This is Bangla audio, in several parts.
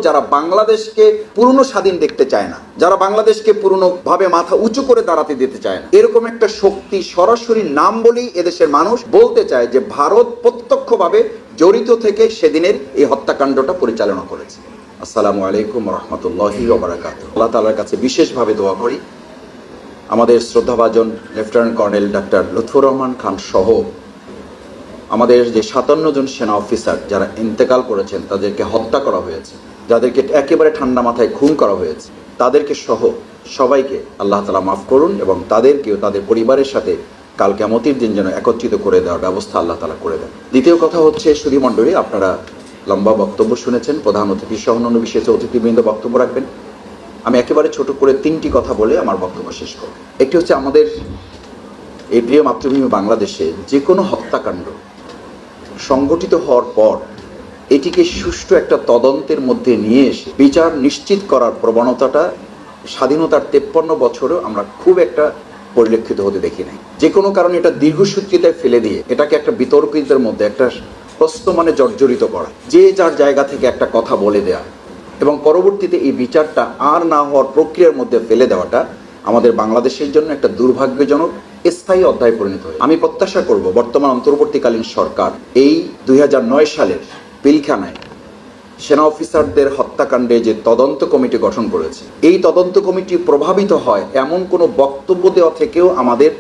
যারা বাংলাদেশকে পূর্ণ স্বাধীন দেখতে চায় না, যারা বাংলাদেশকে পূর্ণভাবে মাথা উঁচু করে দাঁড়াতে দিতে চায় না, এরকম একটা শক্তি সরাসরি নাম বলেই এদেশের মানুষ বলতে চায় যে ভারত প্রত্যক্ষভাবে জড়িত থেকে সেদিনের এই হত্যাকাণ্ডটা পরিচালনা করেছে। আসসালামু আলাইকুম রহমতুল্লাহি ওয়া বারাকাতুহু। আল্লাহ তাআলার কাছে বিশেষভাবে দোয়া করি আমাদের শ্রদ্ধাভাজন lieutenant colonel doctor Lutfur Rahman Khan সহ আমাদের যে 57 জন সেনা অফিসার যারা ইন্তেকাল করেছেন, তাদেরকে হত্যা করা হয়েছে, যাদেরকে একেবারে ঠান্ডা মাথায় খুন করা হয়েছে, তাদেরকে সহ সবাইকে আল্লাহ তাআলা মাফ করুন এবং তাদেরকেও তাদের পরিবারের সাথে কাল কিয়ামতের দিন যেন একত্রিত করে দেওয়ার ব্যবস্থা আল্লাহ তাআলা করে দেন। দ্বিতীয় কথা হচ্ছে, সুধী মণ্ডলী, আপনারা লম্বা বক্তব্য শুনেছেন, প্রধান অতিথি সহ অন্যান্য বিশেষ অতিথিবৃন্দ বক্তব্য রাখবেন। আমি একেবারে ছোট করে 3টি কথা বলে আমার বক্তব্য শেষ করব। একটি হচ্ছে, আমাদের এই প্রিয় মাতৃভূমি বাংলাদেশে যে কোনো হত্যাকাণ্ড সংগঠিত হওয়ার পর এটিকে সুষ্ঠু একটা তদন্তের মধ্যে নিয়ে এসে বিচার নিশ্চিত করার প্রবণতাটা স্বাধীনতার 53 বছরেও আমরা খুব একটা পরিলক্ষিত হতে দেখি নাই। যে কোনো কারণে এটা দীর্ঘসূত্রিতায় ফেলে দিয়ে এটাকে একটা বিতর্কিতের মধ্যে একটা প্রশ্ন মানে জর্জরিত করা, যে যার জায়গা থেকে একটা কথা বলে দেয়া এবং পরবর্তীতে এই বিচারটা আর না হওয়ার প্রক্রিয়ার মধ্যে ফেলে দেওয়াটা আমাদের বাংলাদেশের জন্য একটা দুর্ভাগ্যজনক স্থায়ী অধ্যায় পরিণত হয়। আমি প্রত্যাশা করব বর্তমান অন্তর্বর্তীকালীন সরকার এই 2009 সালের পিলখানায় সেনা অফিসারদের হত্যাকাণ্ডে যে তদন্ত কমিটি গঠন করেছে, এই তদন্ত কমিটি প্রভাবিত হয় এমন কোনো বক্তব্য দেওয়া থেকেও আমাদের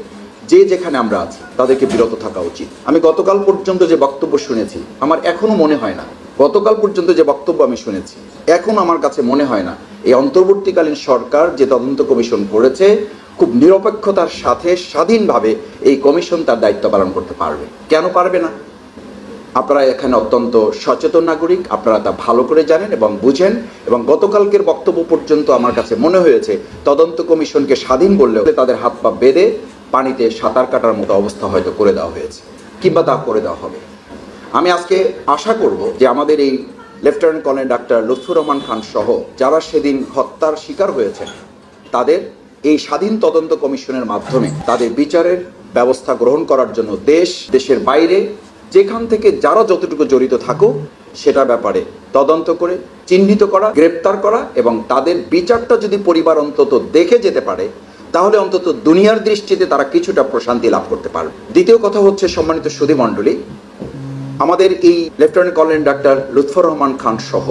যে যেখানে আমরা আছি তাদেরকে বিরত থাকা উচিত। আমি গতকাল পর্যন্ত যে বক্তব্য শুনেছি, আমার এখনো মনে হয় না, গতকাল পর্যন্ত যে বক্তব্য আমি শুনেছি, এখন আমার কাছে মনে হয় না এই অন্তর্বর্তীকালীন সরকার যে তদন্ত কমিশন করেছে খুব নিরপেক্ষতার সাথে স্বাধীনভাবে এই কমিশন তার দায়িত্ব পালন করতে পারবে। কেন পারবে না? আপনারা এখানে অত্যন্ত সচেতন নাগরিক, আপনারা তা ভালো করে জানেন এবং বুঝেন। এবং গতকালকের বক্তব্য পর্যন্ত আমার কাছে মনে হয়েছে তদন্ত কমিশনকে স্বাধীন বললেও তাদের হাত পা বেঁধে পানিতে সাঁতার কাটার মতো অবস্থা হয়তো করে দেওয়া হয়েছে, কিংবা তা করে দেওয়া হবে। আমি আজকে আশা করব যে আমাদের এই lieutenant colonel doctor Lutfur Rahman Khan সহ যারা সেদিন হত্যার শিকার হয়েছেন, তাদের এই স্বাধীন তদন্ত কমিশনের মাধ্যমে তাদের বিচারের ব্যবস্থা গ্রহণ করার জন্য দেশের বাইরে যেখান থেকে যারা যতটুকু জড়িত থাকুক সেটার ব্যাপারে তদন্ত করে চিহ্নিত করা, গ্রেপ্তার করা এবং তাদের বিচারটা যদি পরিবার অন্তত দেখে যেতে পারে, তাহলে অন্তত দুনিয়ার দৃষ্টিতে তারা কিছুটা প্রশান্তি লাভ করতে পারবে। দ্বিতীয় কথা হচ্ছে, সম্মানিত সুধী মণ্ডলী, আমাদের এই lieutenant colonel doctor Lutfur Rahman Khan সহ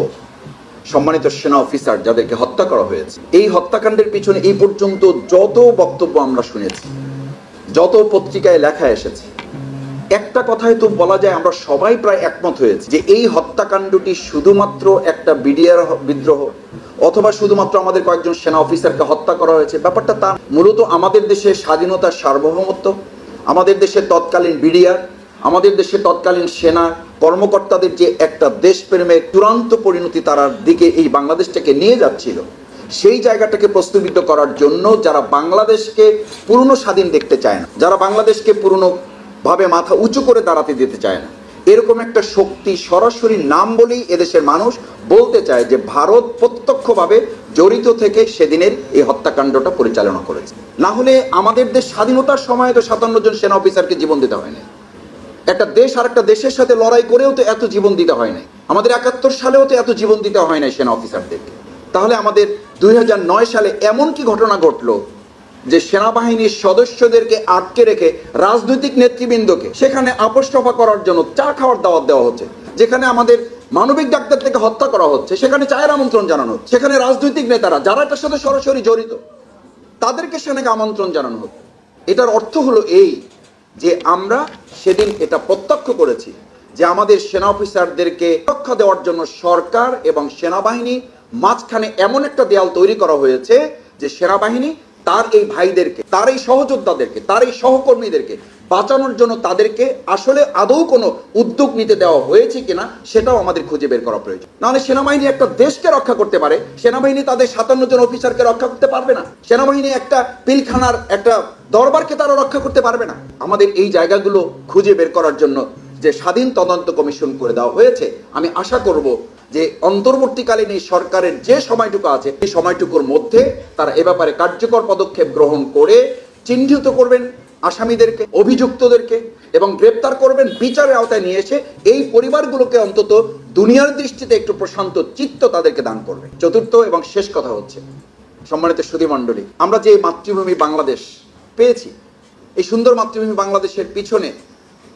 সম্মানিত সেনা অফিসার যাদেরকে হত্যা করা হয়েছে, এই হত্যাকাণ্ডের পিছনে এই পর্যন্ত যত বক্তব্য আমরা শুনেছি, যত পত্রিকায় লেখা এসেছে, একটা কথাই তো বলা যায়, আমরা সবাই প্রায় একমত হয়েছে যে এই হত্যাকাণ্ডটি শুধুমাত্র একটা বিডিআর বিদ্রোহ অথবা শুধুমাত্র আমাদের কয়েকজন সেনা অফিসারকে হত্যা করা হয়েছে। ব্যাপারটা তা মূলত আমাদের দেশের স্বাধীনতার সার্বভৌমত্ব, আমাদের দেশের তৎকালীন বিডিআর, আমাদের দেশের তৎকালীন সেনা কর্মকর্তাদের যে একটা দেশপ্রেমের চূড়ান্ত পরিণতি তার দিকে এই বাংলাদেশটাকে নিয়ে যাচ্ছিল, সেই জায়গাটাকে প্রস্তুত করার জন্য যারা বাংলাদেশকে পূর্ণ স্বাধীন দেখতে চায় না, যারা বাংলাদেশকে পূর্ণভাবে মাথা উঁচু করে দাঁড়াতে দিতে চায় না, এরকম একটা শক্তি সরাসরি নাম বলেই এদেশের মানুষ বলতে চায় যে ভারত প্রত্যক্ষভাবে জড়িত থেকে সেদিনের এই হত্যাকাণ্ডটা পরিচালনা করেছে। না হলে আমাদের দেশ স্বাধীনতার সময় তো 57 জন সেনা অফিসারকে জীবন দিতে হয় না। একটা দেশ আর একটা দেশের সাথে লড়াই করেও তো এত জীবন দিতে হয় নাই। আমাদের 71 সালেও তো এত জীবন দিতে হয় নাই সেনা অফিসারদেরকে। তাহলে আমাদের 2009 সালে এমন কি ঘটনা ঘটলো যে সেনাবাহিনীর সদস্যদেরকে আটকে রেখে রাজনৈতিক নেতৃবৃন্দকে সেখানে আপোষ রফা করার জন্য চা খাওয়ার দাওয়াত দেওয়া হচ্ছে, যেখানে আমাদের মানবিক ডাক্তার থেকে হত্যা করা হচ্ছে, সেখানে চায়ের আমন্ত্রণ জানানো হচ্ছে, সেখানে রাজনৈতিক নেতারা যারা এটার সাথে সরাসরি জড়িত তাদেরকে সেখানে আমন্ত্রণ জানানো হচ্ছে। এটার অর্থ হলো এই যে আমরা সেদিন এটা প্রত্যক্ষ করেছি যে আমাদের সেনা অফিসারদেরকে রক্ষা দেওয়ার জন্য সরকার এবং সেনাবাহিনী মাঝখানে এমন একটা দেয়াল তৈরি করা হয়েছে যে সেনাবাহিনী তার এই ভাইদেরকে, তার এই সহযোদ্ধাদেরকে, তার এই সহকর্মীদেরকে বাঁচানোর জন্য তাদেরকে আসলে আদৌ কোনো উদ্যোগ নিতে দেওয়া হয়েছে কিনা সেটাও আমাদের খুঁজে বের করা প্রয়োজন। নাহলে সেনাবাহিনী একটা দেশকে রক্ষা করতে পারে, সেনাবাহিনী তাদের 57 জন অফিসারকে রক্ষা করতে পারবে না, সেনাবাহিনী একটা পিলখানার একটা দরবারকে তারা রক্ষা করতে পারবে না। আমাদের এই জায়গাগুলো খুঁজে বের করার জন্য যে স্বাধীন তদন্ত কমিশন করে দেওয়া হয়েছে, আমি আশা করব যে অন্তর্বর্তীকালীন এই সরকারের যে সময়টুকু আছে এই সময়টুকুর মধ্যে তারা এ ব্যাপারে কার্যকর পদক্ষেপ গ্রহণ করে চিহ্নিত করবেন, আসামিদেরকে, অভিযুক্তদেরকে এবং গ্রেপ্তার করবেন, বিচারের আওতায় নিয়ে এসে এই পরিবারগুলোকে অন্তত দুনিয়ার দৃষ্টিতে একটু প্রশান্ত চিত্ত তাদেরকে দান করবে। চতুর্থ এবং শেষ কথা হচ্ছে, সম্মানিত সুধীমণ্ডলী, আমরা যে মাতৃভূমি বাংলাদেশ পেয়েছি, এই সুন্দর মাতৃভূমি বাংলাদেশের পিছনে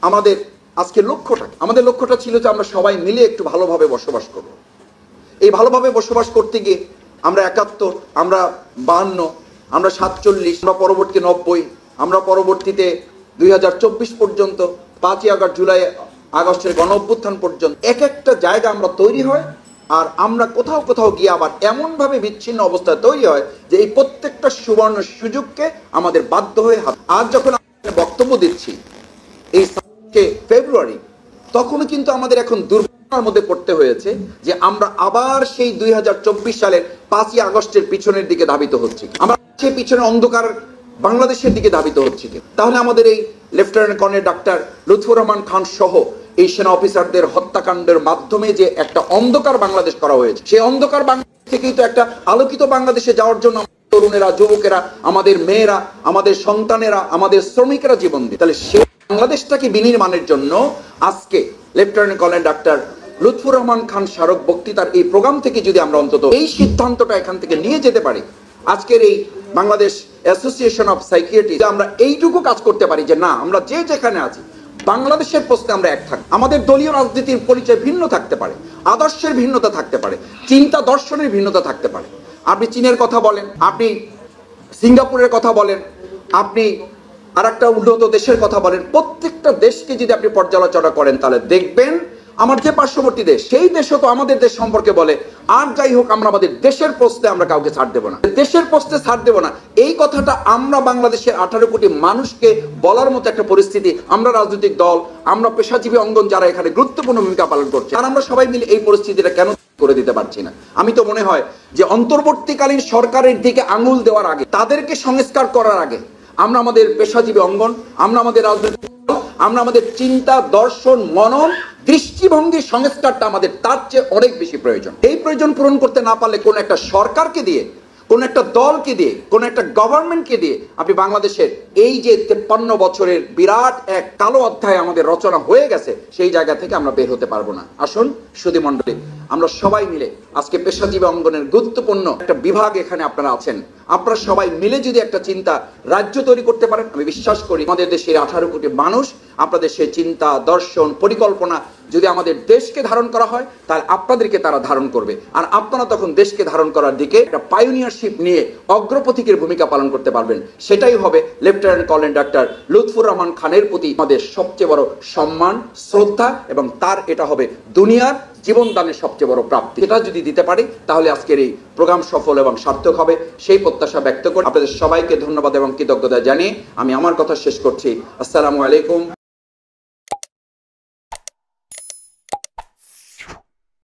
আমাদের আমাদের লক্ষ্যটা ছিল যে আমরা সবাই মিলে একটু ভালোভাবে বসবাস করব। এই ভালোভাবে বসবাস করতে গিয়ে আমরা ৭১, আমরা ৫২, আমরা ৪৭, আমরা পরবর্তী ৯০, আমরা পরবর্তীতে ২০২৪ পর্যন্ত ৫ই আগস্ট, জুলাই আগস্টের গণ অভ্যুত্থান পর্যন্ত এক একটা জায়গা আমরা তৈরি হয়, আর আমরা কোথাও কোথাও গিয়ে আবার এমনভাবে বিচ্ছিন্ন অবস্থায় তৈরি হয় যে এই প্রত্যেকটা সুবর্ণ সুযোগকে আমাদের বাধ্য হয়ে আজ যখন আমরা বক্তব্য দিচ্ছি এই ফেব্রুয়ারি, তখনও কিন্তু আমাদের এখন দুর্ঘটনার মধ্যে পড়তে হয়েছে যে আমরা আবার সেই ২০২৪ সালের ৫ই আগস্টের পিছনের দিকে ধাবিত হচ্ছি, আমরা সেই পিছনে অন্ধকার বাংলাদেশের দিকে ধাবিত হচ্ছি। তাহলে আমাদের এই lieutenant colonel doctor Lutfur Rahman Khan সহ এই সেনা অফিসারদের হত্যাকাণ্ডের মাধ্যমে যে একটা অন্ধকার বাংলাদেশ করা হয়েছে, সেই অন্ধকার বাংলাদেশ থেকেই তো একটা আলোকিত বাংলাদেশে যাওয়ার জন্য তরুণেরা, যুবকেরা, আমাদের মেয়েরা, আমাদের সন্তানেরা, আমাদের শ্রমিকেরা জীবন দিয়ে। তাহলে সেই বাংলাদেশটাকে বিনির্মাণের জন্য আজকে lieutenant colonel doctor Lutfur Rahman Khan স্মারক বক্তৃতার এই প্রোগ্রাম থেকে যদি আমরা অন্তত এই সিদ্ধান্তটা এখান থেকে নিয়ে যেতে পারি, আজকের এই বাংলাদেশ অ্যাসোসিয়েশন অফ সাইকিয়াট্রিস্ট, আমরা এইটুকু কাজ করতে পারি যে না, আমরা যে যেখানে আছি বাংলাদেশের প্রশ্নে আমরা এক থাকি। আমাদের দলীয় রাজনীতির পরিচয় ভিন্ন থাকতে পারে, আদর্শের ভিন্নতা থাকতে পারে, চিন্তা দর্শনের ভিন্নতা থাকতে পারে। আপনি চীনের কথা বলেন, আপনি সিঙ্গাপুরের কথা বলেন, আপনি আর একটা উন্নত দেশের কথা বলেন, প্রত্যেকটা দেশকে যদি আপনি পর্যালোচনা করেন তাহলে দেখবেন আমার যে পার্শ্ববর্তী দেশ, সেই দেশও তো আমাদের দেশ সম্পর্কে বলে, আর যাই হোক আমরা আমাদের দেশের প্রশ্নে আমরা কাউকে ছাড় দেব না, দেশের প্রশ্নে ছাড় দেব না। এই কথাটা আমরা বাংলাদেশের 18 কোটি মানুষকে বলার মতো একটা পরিস্থিতি, আমরা রাজনৈতিক দল, আমরা পেশাজীবী অঙ্গন যারা এখানে গুরুত্বপূর্ণ ভূমিকা পালন করছে, আর আমরা সবাই মিলে এই পরিস্থিতিটা কেন করে দিতে পারছি না? আমি তো মনে হয় যে অন্তর্বর্তীকালীন সরকারের দিকে আঙুল দেওয়ার আগে, তাদেরকে সংস্কার করার আগে আমরা আমাদের পেশাজীবী অঙ্গন, আমরা আমাদের রাজনৈতিক দল, আমরা আমাদের চিন্তা, দর্শন, মনন, দৃষ্টিভঙ্গি সংস্কারটা আমাদের তার চেয়ে অনেক বেশি প্রয়োজন। এই প্রয়োজন পূরণ করতে না পারলে কোন একটা সরকারকে দিয়ে, কোন একটা দলকে দিয়ে, কোন একটা গভর্নমেন্টকে দিয়ে আপনি বাংলাদেশের এই যে 53 বছরের বিরাট এক কালো অধ্যায় আমাদের রচনা হয়ে গেছে, সেই জায়গা থেকে আমরা বের হতে পারবো না। আসুন সুধীমণ্ডলী, আমরা সবাই মিলে আজকে পেশাজীবী অঙ্গনের গুরুত্বপূর্ণ একটা বিভাগ এখানে আপনারা আছেন, আপনারা সবাই মিলে যদি একটা চিন্তা রাজ্য তৈরি করতে পারেন, আমি বিশ্বাস করি আমাদের দেশের 18 কোটি মানুষ আপনাদের সেই চিন্তা, দর্শন, পরিকল্পনা যদি আমাদের দেশকে ধারণ করা হয়, তাহলে আপনাদেরকে তারা ধারণ করবে, আর আপনারা তখন দেশকে ধারণ করার দিকে একটা পাইওনিয়ারশিপ নিয়ে অগ্রপথিকের ভূমিকা পালন করতে পারবেন। সেটাই হবে lieutenant colonel doctor Lutfur Rahman খানের প্রতি আমাদের সবচেয়ে বড় সম্মান, শ্রদ্ধা, এবং তার এটা হবে দুনিয়ার জীবনদানের সবচেয়ে বড় প্রাপ্তি। এটা যদি দিতে পারি তাহলে আজকের এই প্রোগ্রাম সফল এবং সার্থক হবে, সেই প্রত্যাশা ব্যক্ত করে আপনাদের সবাইকে ধন্যবাদ এবং কৃতজ্ঞতা জানিয়ে আমি আমার কথা শেষ করছি। আসসালামু আলাইকুম।